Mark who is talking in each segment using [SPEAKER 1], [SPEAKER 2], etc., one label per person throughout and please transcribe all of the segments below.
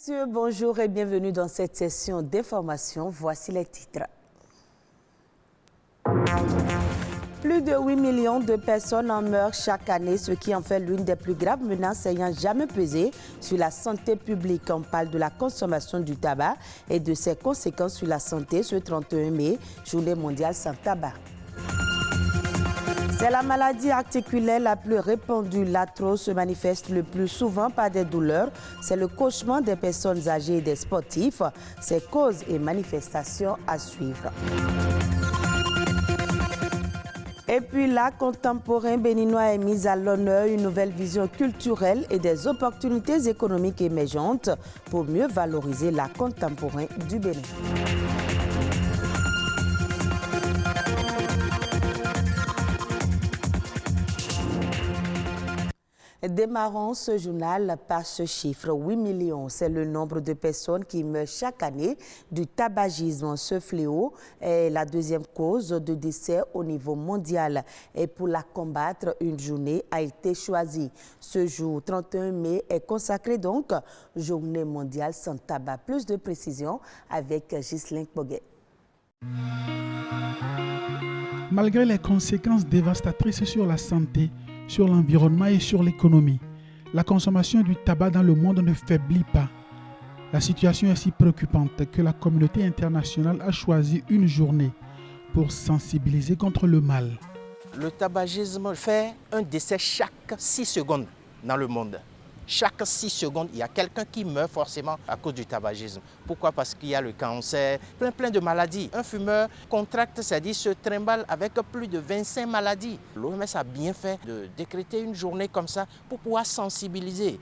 [SPEAKER 1] Messieurs, bonjour et bienvenue dans cette session d'information. Voici les titres. Plus de 8 millions de personnes en meurent chaque année, ce qui en fait l'une des plus graves menaces ayant jamais pesé sur la santé publique. On parle de la consommation du tabac et de ses conséquences sur la santé ce 31 mai, journée mondiale sans tabac. C'est la maladie articulaire la plus répandue. L'arthrose se manifeste le plus souvent par des douleurs. C'est le cauchemar des personnes âgées et des sportifs. Ses causes et manifestations à suivre. Et puis l'art contemporain béninois est mis à l'honneur, une nouvelle vision culturelle et des opportunités économiques émergentes pour mieux valoriser l'art contemporain du Bénin. Démarrons ce journal par ce chiffre. 8 millions, c'est le nombre de personnes qui meurent chaque année du tabagisme. Ce fléau est la deuxième cause de décès au niveau mondial. Et pour la combattre, une journée a été choisie. Ce jour, 31 mai, est consacré donc Journée mondiale sans tabac. Plus de précisions avec Ghislain Poguet.
[SPEAKER 2] Malgré les conséquences dévastatrices sur la santé, sur l'environnement et sur l'économie, la consommation du tabac dans le monde ne faiblit pas. La situation est si préoccupante que la communauté internationale a choisi une journée pour sensibiliser contre le mal.
[SPEAKER 3] Le tabagisme fait un décès chaque 6 secondes dans le monde. Chaque 6 secondes, il y a quelqu'un qui meurt forcément à cause du tabagisme. Pourquoi? Parce qu'il y a le cancer, plein de maladies. Un fumeur contracte, c'est-à-dire se trimballe avec plus de 25 maladies. L'OMS a bien fait de décréter une journée comme ça pour pouvoir sensibiliser.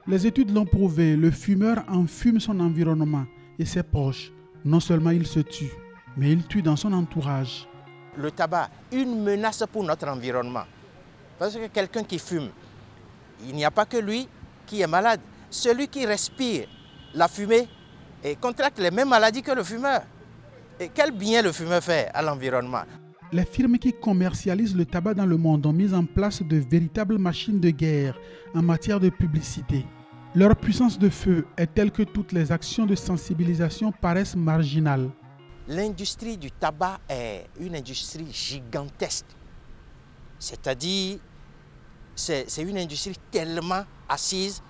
[SPEAKER 2] Les études l'ont prouvé, le fumeur enfume son environnement et ses proches. Non seulement il se tue, mais il tue dans son entourage.
[SPEAKER 3] Le tabac, une menace pour notre environnement. Parce que quelqu'un qui fume, il n'y a pas que lui qui est malade. Celui qui respire la fumée et contracte les mêmes maladies que le fumeur. Et quel bien le fumeur fait à l'environnement?
[SPEAKER 2] Les firmes qui commercialisent le tabac dans le monde ont mis en place de véritables machines de guerre en matière de publicité. Leur puissance de feu est telle que toutes les actions de sensibilisation paraissent marginales.
[SPEAKER 3] L'industrie du tabac est une industrie gigantesque. C'est-à-dire, c'est une industrie tellement assise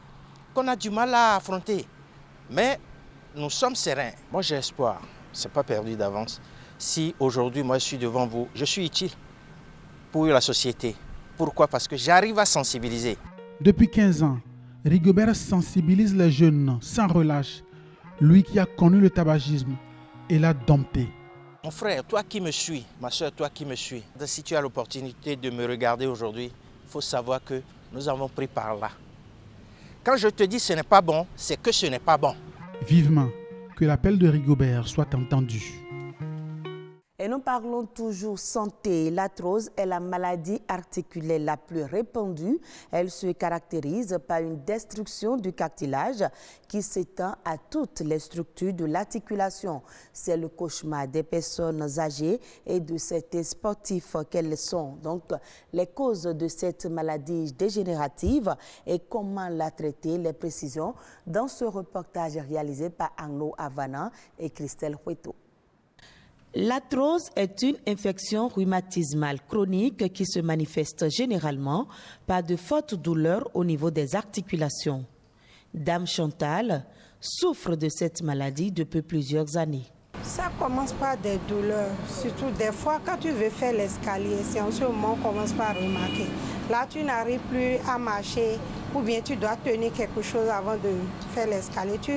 [SPEAKER 3] qu'on a du mal à affronter. Mais nous sommes sereins. Moi, j'ai espoir. Ce n'est pas perdu d'avance. Si aujourd'hui, moi, je suis devant vous, je suis utile pour la société. Pourquoi? Parce que j'arrive à sensibiliser.
[SPEAKER 2] Depuis 15 ans, Rigobert sensibilise les jeunes sans relâche. Lui qui a connu le tabagisme et l'a dompté.
[SPEAKER 3] Mon frère, toi qui me suis, ma soeur, toi qui me suis, si tu as l'opportunité de me regarder aujourd'hui, il faut savoir que nous avons pris par là. Quand je te dis ce n'est pas bon, c'est que ce n'est pas bon.
[SPEAKER 2] Vivement que l'appel de Rigobert soit entendu.
[SPEAKER 1] Et nous parlons toujours santé. L'arthrose est la maladie articulaire la plus répandue. Elle se caractérise par une destruction du cartilage qui s'étend à toutes les structures de l'articulation. C'est le cauchemar des personnes âgées et de certains sportifs qu'elles sont. Donc, les causes de cette maladie dégénérative et comment la traiter, les précisions dans ce reportage réalisé par Arnaud Havana et Christelle Hueto. L'arthrose est une infection rhumatismale chronique qui se manifeste généralement par de fortes douleurs au niveau des articulations. Dame Chantal souffre de cette maladie depuis plusieurs années.
[SPEAKER 4] Ça commence par des douleurs, surtout des fois quand tu veux faire l'escalier, c'est en ce moment qu'on commence par remarquer. Là, tu n'arrives plus à marcher ou bien tu dois tenir quelque chose avant de faire l'escalier. Tu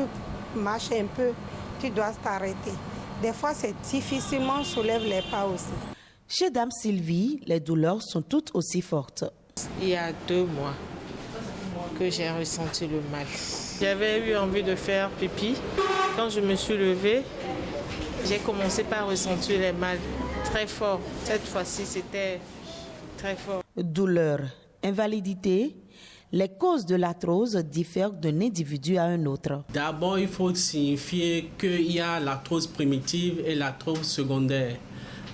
[SPEAKER 4] marches un peu, tu dois t'arrêter. Des fois, c'est difficilement, on soulève les pas aussi.
[SPEAKER 1] Chez Dame Sylvie, les douleurs sont toutes aussi fortes.
[SPEAKER 5] Il y a 2 mois que j'ai ressenti le mal. J'avais eu envie de faire pipi. Quand je me suis levée, j'ai commencé par ressentir les mal très fort. Cette fois-ci, c'était très fort.
[SPEAKER 1] Douleur, invalidité. Les causes de l'arthrose diffèrent d'un individu à un autre.
[SPEAKER 6] D'abord, il faut signifier qu'il y a l'arthrose primitive et l'arthrose secondaire.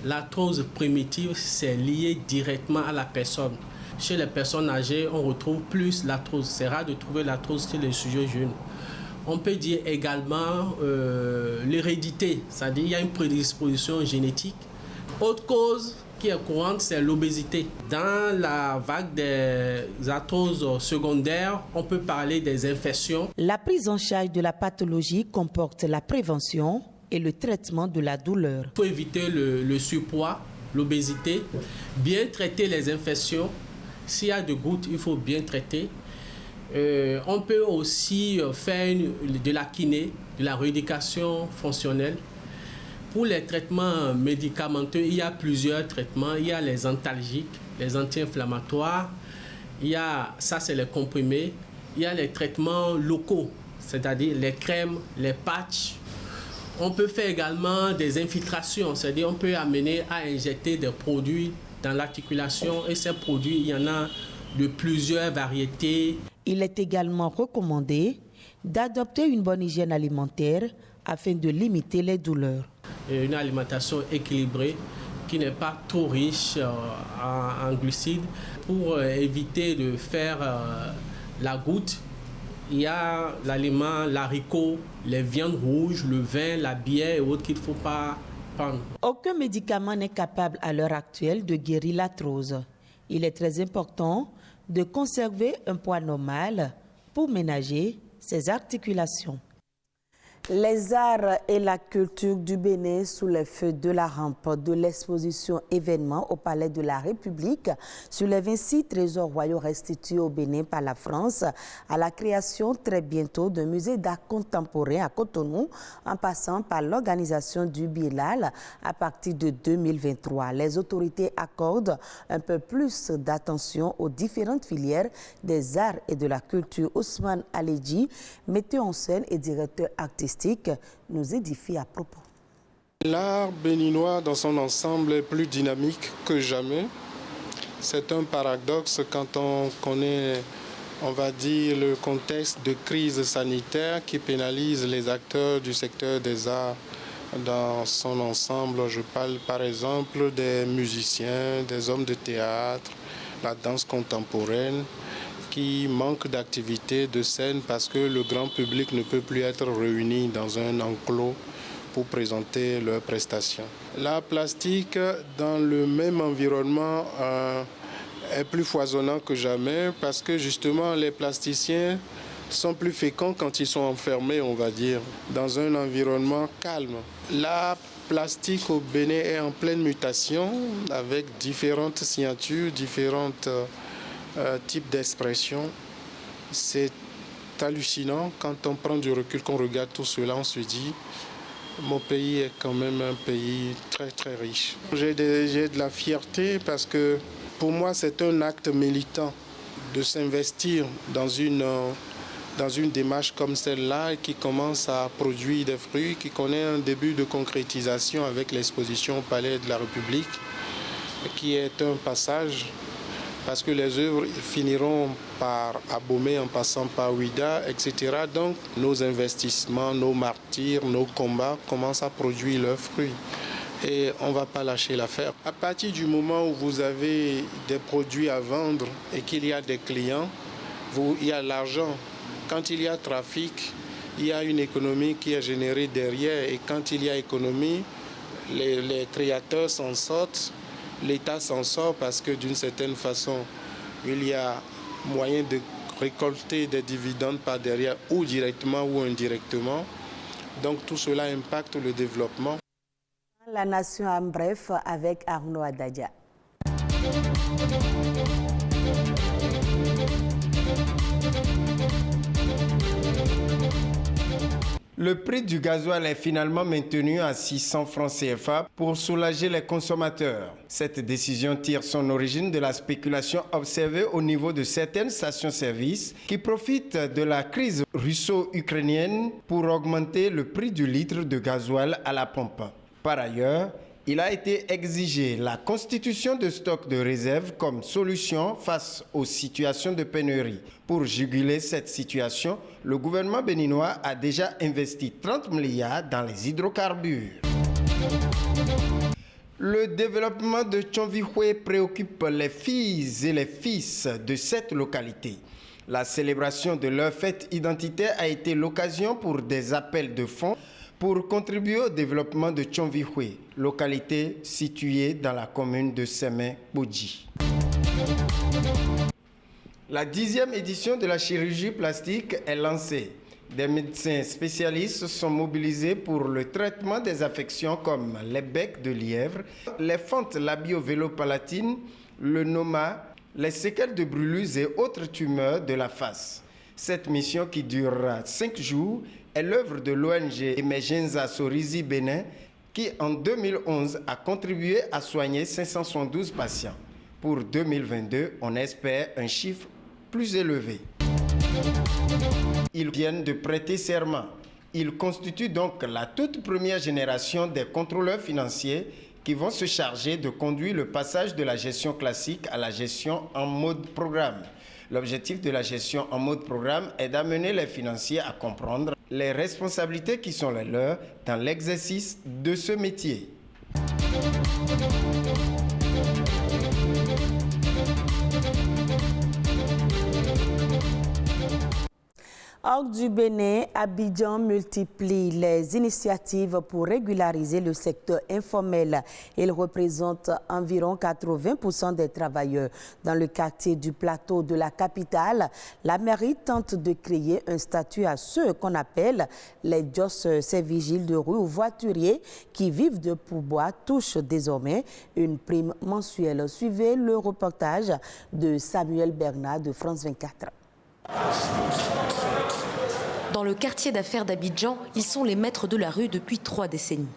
[SPEAKER 6] L'arthrose primitive, c'est lié directement à la personne. Chez les personnes âgées, on retrouve plus l'arthrose. C'est rare de trouver l'arthrose chez les sujets jeunes. On peut dire également l'hérédité, c'est-à-dire il y a une prédisposition génétique. Autre cause qui est courante, c'est l'obésité. Dans la vague des arthroses secondaires, on peut parler des infections.
[SPEAKER 1] La prise en charge de la pathologie comporte la prévention et le traitement de la douleur.
[SPEAKER 6] Il faut éviter le surpoids, l'obésité, bien traiter les infections. S'il y a des gouttes, il faut bien traiter. On peut aussi faire de la kiné, de la rééducation fonctionnelle. Pour les traitements médicamenteux, il y a plusieurs traitements. Il y a les antalgiques, les anti-inflammatoires. Ça c'est les comprimés. Il y a les traitements locaux, c'est-à-dire les crèmes, les patchs. On peut faire également des infiltrations, c'est-à-dire on peut amener à injecter des produits dans l'articulation. Et ces produits, il y en a de plusieurs variétés.
[SPEAKER 1] Il est également recommandé d'adopter une bonne hygiène alimentaire afin de limiter les douleurs.
[SPEAKER 6] Une alimentation équilibrée qui n'est pas trop riche en glucides. Pour éviter de faire la goutte, il y a l'aliment, l'haricot, les viandes rouges, le vin, la bière et autres qu'il ne faut pas prendre.
[SPEAKER 1] Aucun médicament n'est capable à l'heure actuelle de guérir l'arthrose. Il est très important de conserver un poids normal pour ménager ses articulations. Les arts et la culture du Bénin sous les feux de la rampe de l'exposition événement au Palais de la République sur les 26 trésors royaux restitués au Bénin par la France à la création très bientôt d'un musée d'art contemporain à Cotonou en passant par l'organisation du Biennale à partir de 2023. Les autorités accordent un peu plus d'attention aux différentes filières des arts et de la culture. Ousmane Aledji, metteur en scène et directeur artistique, nous édifie à propos.
[SPEAKER 7] L'art béninois dans son ensemble est plus dynamique que jamais. C'est un paradoxe quand on connaît, on va dire, le contexte de crise sanitaire qui pénalise les acteurs du secteur des arts dans son ensemble. Je parle par exemple des musiciens, des hommes de théâtre, la danse contemporaine, qui manquent d'activité de scène parce que le grand public ne peut plus être réuni dans un enclos pour présenter leurs prestations. L'art plastique, dans le même environnement, est plus foisonnant que jamais parce que justement les plasticiens sont plus féconds quand ils sont enfermés, on va dire, dans un environnement calme. L'art plastique au Bénin est en pleine mutation avec différentes signatures, différentes type d'expression. C'est hallucinant quand on prend du recul, qu'on regarde tout cela, on se dit mon pays est quand même un pays très très riche. J'ai de la fierté parce que pour moi c'est un acte militant de s'investir dans une démarche comme celle-là qui commence à produire des fruits, qui connaît un début de concrétisation avec l'exposition au Palais de la République, qui est un passage. Parce que les œuvres finiront par abaumer en passant par Ouida, etc. Donc nos investissements, nos martyrs, nos combats commencent à produire leurs fruits. Et on ne va pas lâcher l'affaire. À partir du moment où vous avez des produits à vendre et qu'il y a des clients, il y a l'argent. Quand il y a trafic, il y a une économie qui est générée derrière. Et quand il y a économie, les créateurs s'en sortent. L'État s'en sort parce que d'une certaine façon, il y a moyen de récolter des dividendes par derrière ou directement ou indirectement. Donc tout cela impacte le développement.
[SPEAKER 1] La nation en bref avec Arnaud Adadia.
[SPEAKER 8] Le prix du gasoil est finalement maintenu à 600 francs CFA pour soulager les consommateurs. Cette décision tire son origine de la spéculation observée au niveau de certaines stations-service qui profitent de la crise russo-ukrainienne pour augmenter le prix du litre de gasoil à la pompe. Par ailleurs, il a été exigé la constitution de stocks de réserve comme solution face aux situations de pénurie. Pour juguler cette situation, le gouvernement béninois a déjà investi 30 milliards dans les hydrocarbures. Le développement de Tchonvihoué préoccupe les filles et les fils de cette localité. La célébration de leur fête identitaire a été l'occasion pour des appels de fonds pour contribuer au développement de Tchonvihwe, localité située dans la commune de Sémé-Bodji. La 10e édition de la chirurgie plastique est lancée. Des médecins spécialistes sont mobilisés pour le traitement des affections comme les becs de lièvre, les fentes labio-vélo-palatines, le noma, les séquelles de brûlures et autres tumeurs de la face. Cette mission qui durera 5 jours est l'œuvre de l'ONG Emergenza Sorizi Bénin qui en 2011 a contribué à soigner 572 patients. Pour 2022, on espère un chiffre plus élevé. Ils viennent de prêter serment. Ils constituent donc la toute première génération des contrôleurs financiers qui vont se charger de conduire le passage de la gestion classique à la gestion en mode programme. L'objectif de la gestion en mode programme est d'amener les financiers à comprendre les responsabilités qui sont les leurs dans l'exercice de ce métier.
[SPEAKER 1] Hors du Bénin, Abidjan multiplie les initiatives pour régulariser le secteur informel. Il représente environ 80% des travailleurs. Dans le quartier du plateau de la capitale, la mairie tente de créer un statut à ceux qu'on appelle les Joss, ces vigiles de rue ou voituriers qui vivent de pourboire touchent désormais une prime mensuelle. Suivez le reportage de Samuel Bernard de France 24.
[SPEAKER 9] Dans le quartier d'affaires d'Abidjan, ils sont les maîtres de la rue depuis 3 décennies.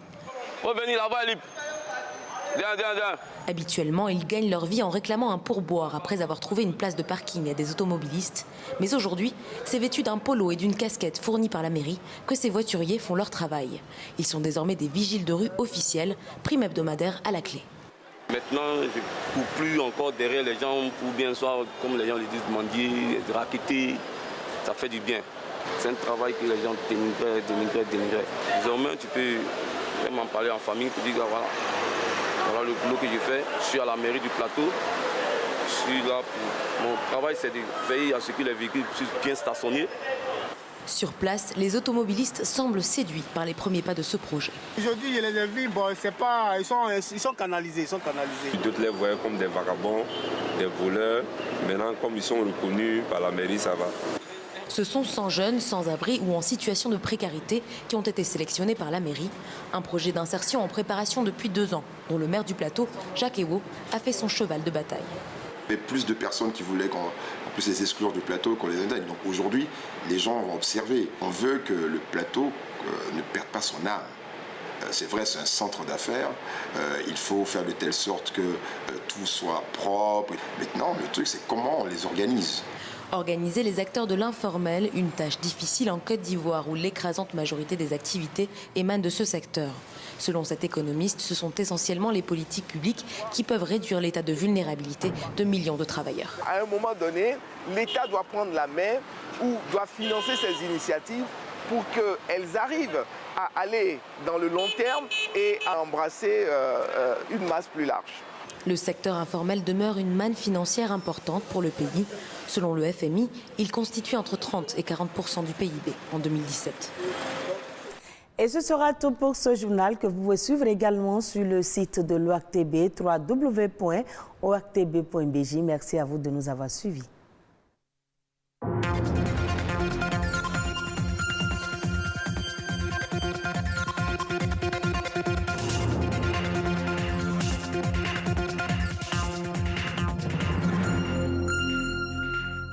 [SPEAKER 9] Habituellement, ils gagnent leur vie en réclamant un pourboire après avoir trouvé une place de parking à des automobilistes. Mais aujourd'hui, c'est vêtu d'un polo et d'une casquette fournie par la mairie que ces voituriers font leur travail. Ils sont désormais des vigiles de rue officiels, prime hebdomadaire à la clé.
[SPEAKER 10] Maintenant, je ne cours plus encore derrière les gens pour bien soir, comme les gens le disent, mendier, raqueter. Ça fait du bien. C'est un travail que les gens dénigraient. Désormais, tu peux vraiment parler en famille pour dire voilà le boulot que je fais. Je suis à la mairie du plateau. Je suis là pour... Mon travail, c'est de veiller à ce que les véhicules puissent bien stationner.
[SPEAKER 9] Sur place, les automobilistes semblent séduits par les premiers pas de ce projet.
[SPEAKER 11] Aujourd'hui, je les ai vus, ils sont canalisés.
[SPEAKER 12] D'autres les voyaient comme des vagabonds, des voleurs. Maintenant, comme ils sont reconnus par la mairie, ça va.
[SPEAKER 9] Ce sont 100 jeunes sans abri ou en situation de précarité qui ont été sélectionnés par la mairie. Un projet d'insertion en préparation depuis 2 ans, dont le maire du plateau, Jacques Ewo, a fait son cheval de bataille.
[SPEAKER 13] Il y avait plus de personnes qui voulaient qu'on puisse les exclure du plateau qu'on les intègre. Donc aujourd'hui, les gens vont observer. On veut que le plateau ne perde pas son âme. C'est vrai, c'est un centre d'affaires. Il faut faire de telle sorte que tout soit propre. Maintenant, le truc, c'est comment on les organise.
[SPEAKER 9] Organiser les acteurs de l'informel, une tâche difficile en Côte d'Ivoire où l'écrasante majorité des activités émanent de ce secteur. Selon cet économiste, ce sont essentiellement les politiques publiques qui peuvent réduire l'état de vulnérabilité de millions de travailleurs.
[SPEAKER 11] À un moment donné, l'État doit prendre la main ou doit financer ces initiatives pour qu'elles arrivent à aller dans le long terme et à embrasser une masse plus large.
[SPEAKER 9] Le secteur informel demeure une manne financière importante pour le pays. Selon le FMI, il constitue entre 30 et 40% du PIB en 2017.
[SPEAKER 1] Et ce sera tout pour ce journal que vous pouvez suivre également sur le site de l'OACTB, www.oactb.bj. Merci à vous de nous avoir suivis.